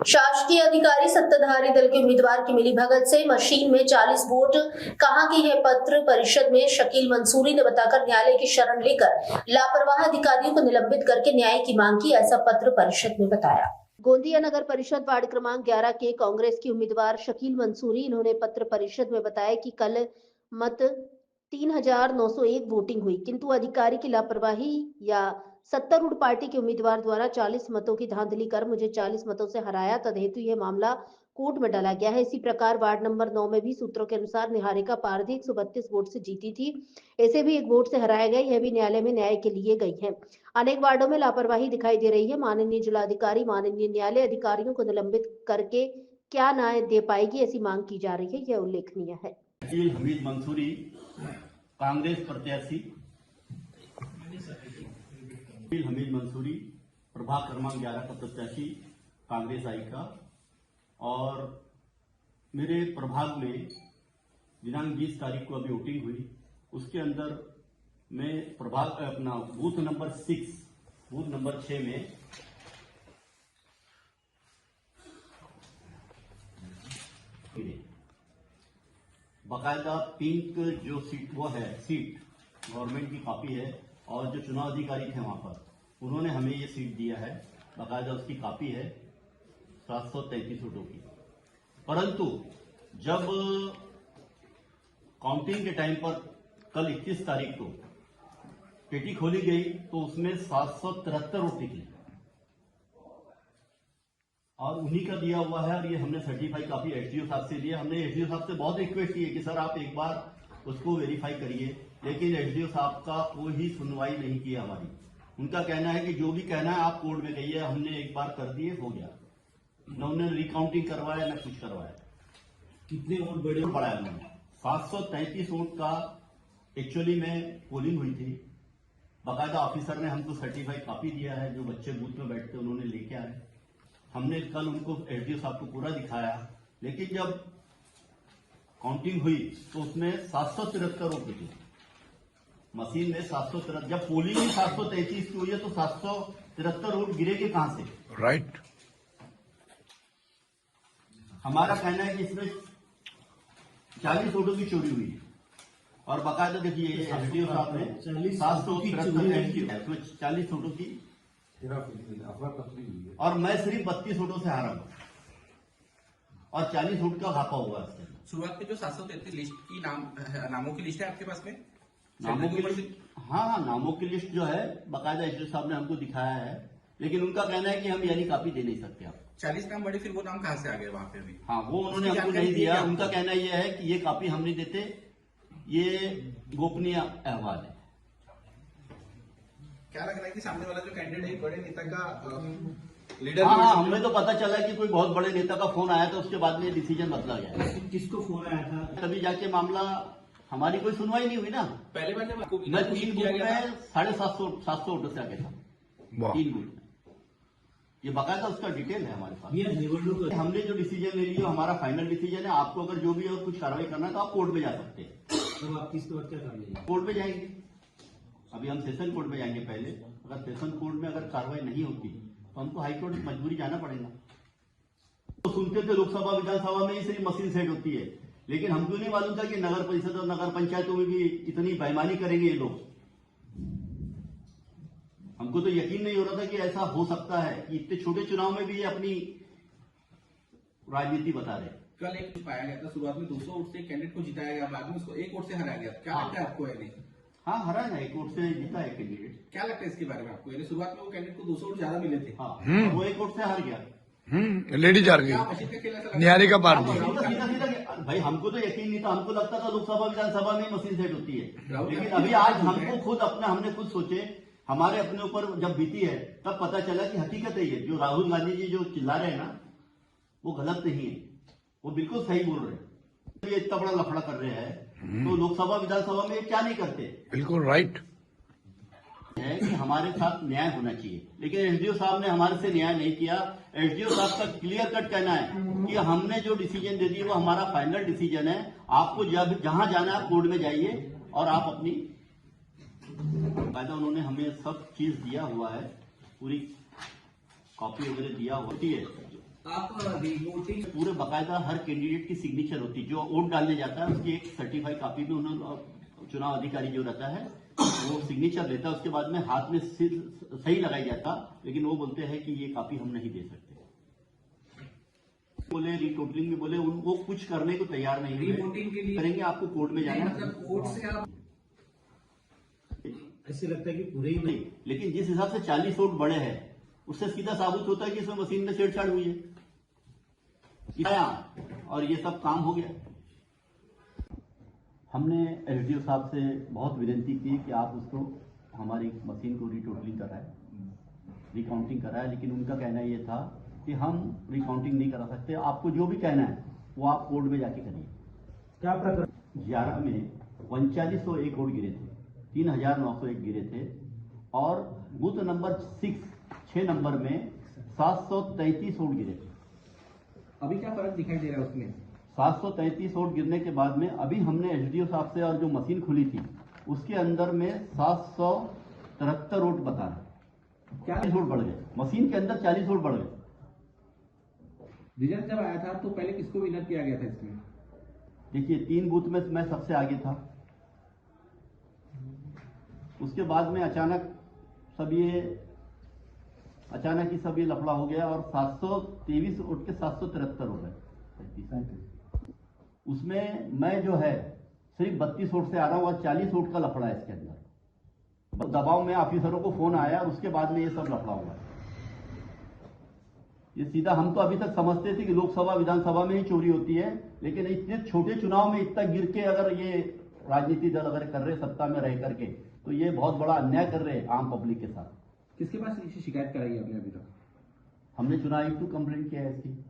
शासकीय अधिकारी सत्ताधारी दल के उम्मीदवार की मिलीभगत से मशीन में 40 वोट कहां की है पत्र परिषद में शकील मंसूरी ने बताकर न्यायालय की शरण लेकर लापरवाह अधिकारियों को निलंबित करके न्याय की मांग की, ऐसा पत्र परिषद में बताया। गोंदिया नगर परिषद वार्ड क्रमांक 11 के कांग्रेस की उम्मीदवार शकील मंसूरी इन्होंने पत्र परिषद में बताया कि कल मत 3901 वोटिंग हुई, किंतु अधिकारी की लापरवाही या सत्तारूढ़ पार्टी के उम्मीदवार द्वारा 40 मतों की धांधली कर मुझे 40 मतों से हराया, तदहेतु यह मामला कोर्ट में डाला गया है। इसी प्रकार वार्ड नंबर 9 में भी सूत्रों के अनुसार निहारिका पारधी 132 वोट से जीती थी, ऐसे भी एक वोट से हराया गया, यह भी न्यायालय में न्याय के लिए गई है। अनेक वार्डों में लापरवाही दिखाई दे रही है। माननीय जिलाधिकारी माननीय न्यायालय अधिकारियों को निलंबित करके क्या न्याय दे पाएगी, ऐसी मांग की जा रही है, यह उल्लेखनीय है। हमीद मंसूरी कांग्रेस प्रत्याशी हमीद मंसूरी प्रभाग क्रमांक 11 का प्रत्याशी कांग्रेस आई का, और मेरे प्रभाग में दिनांक 20 तारीख को अभी वोटिंग हुई। उसके अंदर मैं प्रभाग अपना बूथ नंबर 6 में बाकायदा पिंक जो सीट वो है, सीट गवर्नमेंट की कॉपी है, और जो चुनाव अधिकारी थे वहां पर उन्होंने हमें ये सीट दिया है, बाकायदा उसकी कॉपी है 733 वोटों की। परंतु जब काउंटिंग के टाइम पर कल 21 तारीख को पेटी खोली गई तो उसमें 773 वोट निकले और उन्हीं का दिया हुआ है। और ये हमने सर्टिफाई काफी एसडीओ साहब से लिया। हमने एसडीओ साहब से बहुत रिक्वेस्ट की है कि सर आप एक बार उसको वेरीफाई करिए, लेकिन एसडीओ साहब का कोई सुनवाई नहीं की हमारी। उनका कहना है कि जो भी कहना है आप कोर्ट में कहिए, हमने एक बार कर दिए, हो गया। न उन्होंने रिकाउंटिंग करवाया न कुछ करवाया। कितने वोट बड़े बढ़ाया उन्होंने 733 वोट का एक्चुअली में पोलिंग हुई थी। बाकायदा ऑफिसर ने हमको सर्टिफाई कॉपी दिया है, जो बच्चे बूथ में बैठते उन्होंने लेके आए। हमने कल उनको एसडीओ साहब को पूरा दिखाया, लेकिन जब काउंटिंग हुई तो उसमें 773 वोट निकले मशीन में। 773 जब पोलिंग ही 733 की हुई है तो 773 वोट गिरेंगे कहां से? राइट। हमारा कहना है कि इसमें 40 वोटों की चोरी हुई और बाकायदा देखिए एसडीओ साहब ने 773 40 वोटों की, और मैं सिर्फ 32 वोटों से हारा हूं और 40 वोट का घापा हुआ है। शुरुआत में जो 733 लिस्ट की नामों की लिस्ट है आपके पास में? नामों की लिस्ट, हाँ, नामों की लिस्ट जो है बाकायदा एसडीओ साहब ने हमको दिखाया है, लेकिन उनका कहना है कि हम यानी कॉपी दे नहीं सकते आप। 40 नाम बड़े, फिर वो नाम कहां से आ गए वहां पे भी? हाँ, वो उन्होंने हमको नहीं दिया। उनका कहना यह है कि ये कॉपी हम नहीं देते, ये गोपनीय अहवाल है। क्या लग रहा है कि सामने वाला जो कैंडिडेट है बड़े नेता का लीडर? हाँ, हमें तो पता चला कि कोई बहुत बड़े नेता का फोन आया था, उसके बाद में डिसीजन बदला गया। किसको फोन आया था? तभी जाके मामला, हमारी कोई सुनवाई नहीं हुई ना। पहले बार जब आपको मैं 3 बूथ में 750 वोटों से आगे था, 3 बूथ में। ये बाकायदा उसका डिटेल है हमारे पास। हमने जो डिसीजन ले लिया हमारा फाइनल डिसीजन है। आपको अगर जो भी और कुछ कार्रवाई करना है तो आप कोर्ट में जा सकते हैं। तो आप किसके बाद क्या कर कोर्ट में जाएंगे। अभी हम सेशन कोर्ट में जाएंगे पहले। अगर सेशन कोर्ट में अगर कार्रवाई नहीं होती तो हमको हाई कोर्ट मजबूरी जाना पड़ेगा। तो सुनते थे लोकसभा विधानसभा में ही सिर्फ मशीन सेट होती है, लेकिन हमको नहीं मालूम था कि नगर परिषद और नगर पंचायतों में भी इतनी बेईमानी करेंगे ये लोग। हमको तो यकीन नहीं हो रहा था कि ऐसा हो सकता है कि इतने छोटे चुनाव में भी ये अपनी राजनीति बता रहे। कल एक पाया गया था, शुरुआत में 200 वोट से कैंडिडेट को जिताया गया, बाद में उसको 1 वोट से हराया गया। क्या लगता है आपको? हाँ, हरा ना, 1 वोट से जीता है कैंडिडेट। क्या लगता है इसके बारे में आपको? शुरुआत में वो कैंडिडेट को 200 वोट ज्यादा मिले थे। हाँ, वो 1 वोट से हार गया। लेडीज हार गई, निहारिका पारधी। सीधा भाई, हमको तो यकीन नहीं था। हमको लगता था लोकसभा विधानसभा में मशीन सेट होती है, लेकिन अभी आज हमको खुद हमने खुद सोचे, हमारे अपने ऊपर जब बीती है तब पता चला कि हकीकत है ये जो राहुल गांधी जी जो चिल्ला रहे हैं ना, वो गलत नहीं है, वो बिल्कुल सही बोल रहे हैं। ये इतना बड़ा लफड़ा कर रहे हैं तो लोकसभा विधानसभा में क्या नहीं करते? बिल्कुल राइट है कि हमारे साथ न्याय होना चाहिए, लेकिन एसडीओ साहब ने हमारे से न्याय नहीं किया। एसडीओ साहब का क्लियर कट कहना है कि हमने जो डिसीजन दे दिया वो हमारा फाइनल डिसीजन है। आपको जब जहां जाना है कोर्ट में जाइए और आप अपनी कायदा, उन्होंने हमें सब चीज दिया हुआ है, पूरी कॉपी वगैरह दिया होती है। आप रिपोर्टिंग पूरे बाकायदा हर कैंडिडेट की सिग्नेचर होती है। जो वोट डालने जाता है उसकी एक सर्टिफाइड कॉपी भी उन्होंने चुनाव अधिकारी जो रहता है वो सिग्नेचर लेता है। उसके बाद में हाथ में सही लगाई जाता, लेकिन वो बोलते हैं कि ये कॉपी हम नहीं दे सकते। बोले रिटोटलिंग में बोले वो कुछ करने को तैयार नहीं है। रिपोर्टिंग के लिए करेंगे, आपको कोर्ट में जाना है। मतलब कोर्ट से आप ऐसे लगता है कि पूरे ही नहीं, लेकिन जिस हिसाब से 40 वोट बड़े हैं उससे सीधा साबित होता है कि इसमें मशीन में छेड़छाड़ हुई है और ये सब काम हो गया। हमने एसडीओ साहब से बहुत विनती की कि आप उसको हमारी मशीन को रिटोटलिंग कराएं, रिकाउंटिंग कराएं, लेकिन उनका कहना ये था कि हम रिकाउंटिंग नहीं करा सकते, आपको जो भी कहना है वो आप कोर्ट में जाके करिए। क्या प्रकरण 11 में 4501 वोट गिरे थे, 3901 गिरे थे और बूथ नंबर 6 नंबर में 733 वोट गिरे थे। अभी क्या फर्क दिखाई दे रहा है उसमें? 733 वोट गिरने के बाद में अभी हमने एसडीओ साहब से और जो मशीन खुली थी उसके अंदर में 773 वोट बता रहे, 40 वोट बढ़ गए, मशीन के अंदर 40 वोट बढ़ गए। रिजल्ट जब आया था तो पहले किसको विनर किया गया था इसमें? देखिए 3 बूथ में मैं सबसे आगे था, उसके बाद में अचानक ही सब ये लफड़ा हो गया और 723 वोट के 773 हो गए। उसमें मैं जो है सिर्फ 32 वोट से आ रहा हूं और 40 वोट का लफड़ा है इसके अंदर। दबाव में ऑफिसरों को फोन आया, उसके बाद में ये सब लफड़ा हुआ। ये सीधा हम तो अभी तक समझते थे कि लोकसभा विधानसभा में ही चोरी होती है, लेकिन इतने छोटे चुनाव में इतना गिर के अगर ये राजनीतिक दल अगर कर रहे सत्ता में रह करके, तो ये बहुत बड़ा अन्याय कर रहे हैं आम पब्लिक के साथ। किसके पास इसी शिकायत कराई आपने अभी तक? हमने चुनाव आयुक्त को कंप्लेंट किया है इसकी।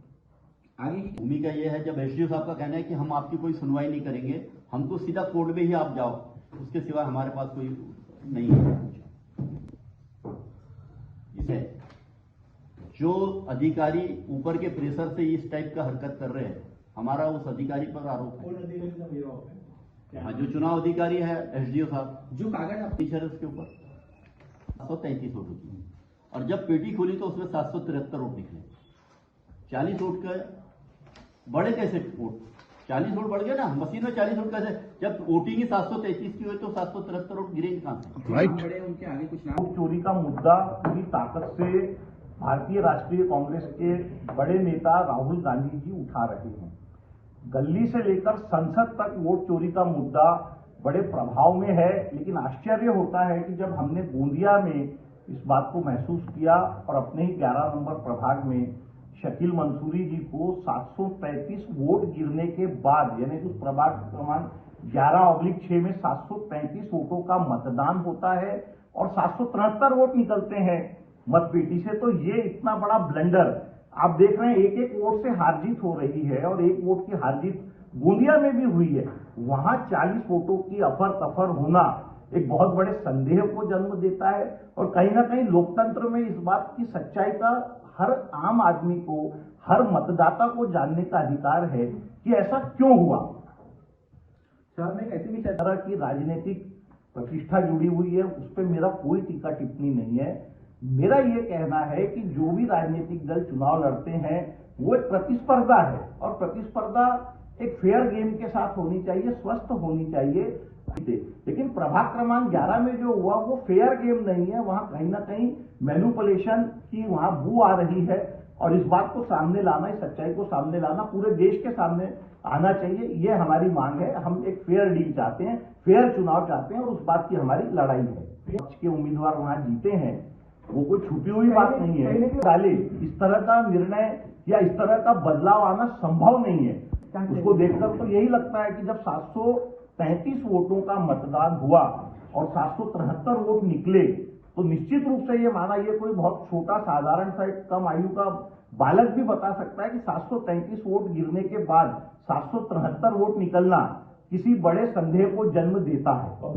आगे की भूमिका यह है, जब एसडीओ साहब का कहना है कि हम आपकी कोई सुनवाई नहीं करेंगे, हमको सीधा कोर्ट में ही आप जाओ, उसके सिवा हमारे पास कोई नहीं है। इसे जो अधिकारी ऊपर के प्रेशर से इस टाइप का हरकत कर रहे हैं, हमारा उस अधिकारी पर आरोप है। हाँ, जो चुनाव अधिकारी है एसडीओ साहब, जो कागज आप टीचर उसके ऊपर 733 वोट होती है और जब पेटी खोली तो उसमें 773 वोट निकले। 40 वोट का बड़े कैसे वोट, 40 वोट बढ़ गए ना, मशीन में 40 वोट कैसे, जब वोटिंग ही 733 की हुई तो 773 वोट गिरेंगे कहां से? राइट। बड़े उनके आगे कुछ नाम चोरी का मुद्दा पूरी ताकत से भारतीय राष्ट्रीय कांग्रेस के बड़े नेता राहुल गांधी जी उठा रहे हैं। गली से लेकर संसद तक वोट चोरी का मुद्दा बड़े प्रभाव में है, लेकिन आश्चर्य होता है कि जब हमने गोंदिया में इस बात को महसूस किया और अपने ही 11 नंबर प्रभाग में शकील मंसूरी जी को 733 वोट गिरने के बाद, यानी उस प्रभाग क्रमांक 11/6 में 733 वोटों का मतदान होता है और 773 वोट निकलते हैं मतपेटी से, तो ये इतना बड़ा ब्लंडर आप देख रहे हैं। एक एक वोट से हार जीत हो रही है और एक वोट की हार जीत गोंदिया में भी हुई है। वहां 40 वोटों की अफर तफर होना एक बहुत बड़े संदेह को जन्म देता है और कहीं ना कहीं लोकतंत्र में इस बात की सच्चाई का हर आम आदमी को, हर मतदाता को जानने का अधिकार है कि ऐसा क्यों हुआ। शहर में ऐसी भी तरह की राजनीतिक प्रतिष्ठा जुड़ी हुई है, उस पर मेरा कोई टीका टिप्पणी नहीं है। मेरा ये कहना है कि जो भी राजनीतिक दल चुनाव लड़ते हैं वो एक प्रतिस्पर्धा है और प्रतिस्पर्धा एक फेयर गेम के साथ होनी चाहिए, स्वस्थ होनी चाहिए। लेकिन प्रभाग क्रमांक 11 में जो हुआ वो फेयर गेम नहीं है, वहां कहीं ना कहीं मैनिपुलेशन की वहां बू आ रही है और इस बात को सामने लाना, इस सच्चाई को सामने लाना पूरे देश के सामने आना चाहिए। ये हमारी मांग है। हम एक फेयर डील चाहते हैं, फेयर चुनाव चाहते हैं और उस बात की हमारी लड़ाई है। पक्ष के उम्मीदवार वहां जीते हैं, वो कोई छुपी हुई बात नहीं है। डाले इस तरह का निर्णय या इस तरह का बदलाव आना संभव नहीं है। उसको देखकर तो यही लगता है कि जब 733 वोटों का मतदान हुआ और 773 वोट निकले तो निश्चित रूप से ये माना, ये कोई बहुत छोटा साधारण सा एक कम आयु का बालक भी बता सकता है कि 733 वोट गिरने के बाद 773 वोट निकलना किसी बड़े संदेह को जन्म देता है।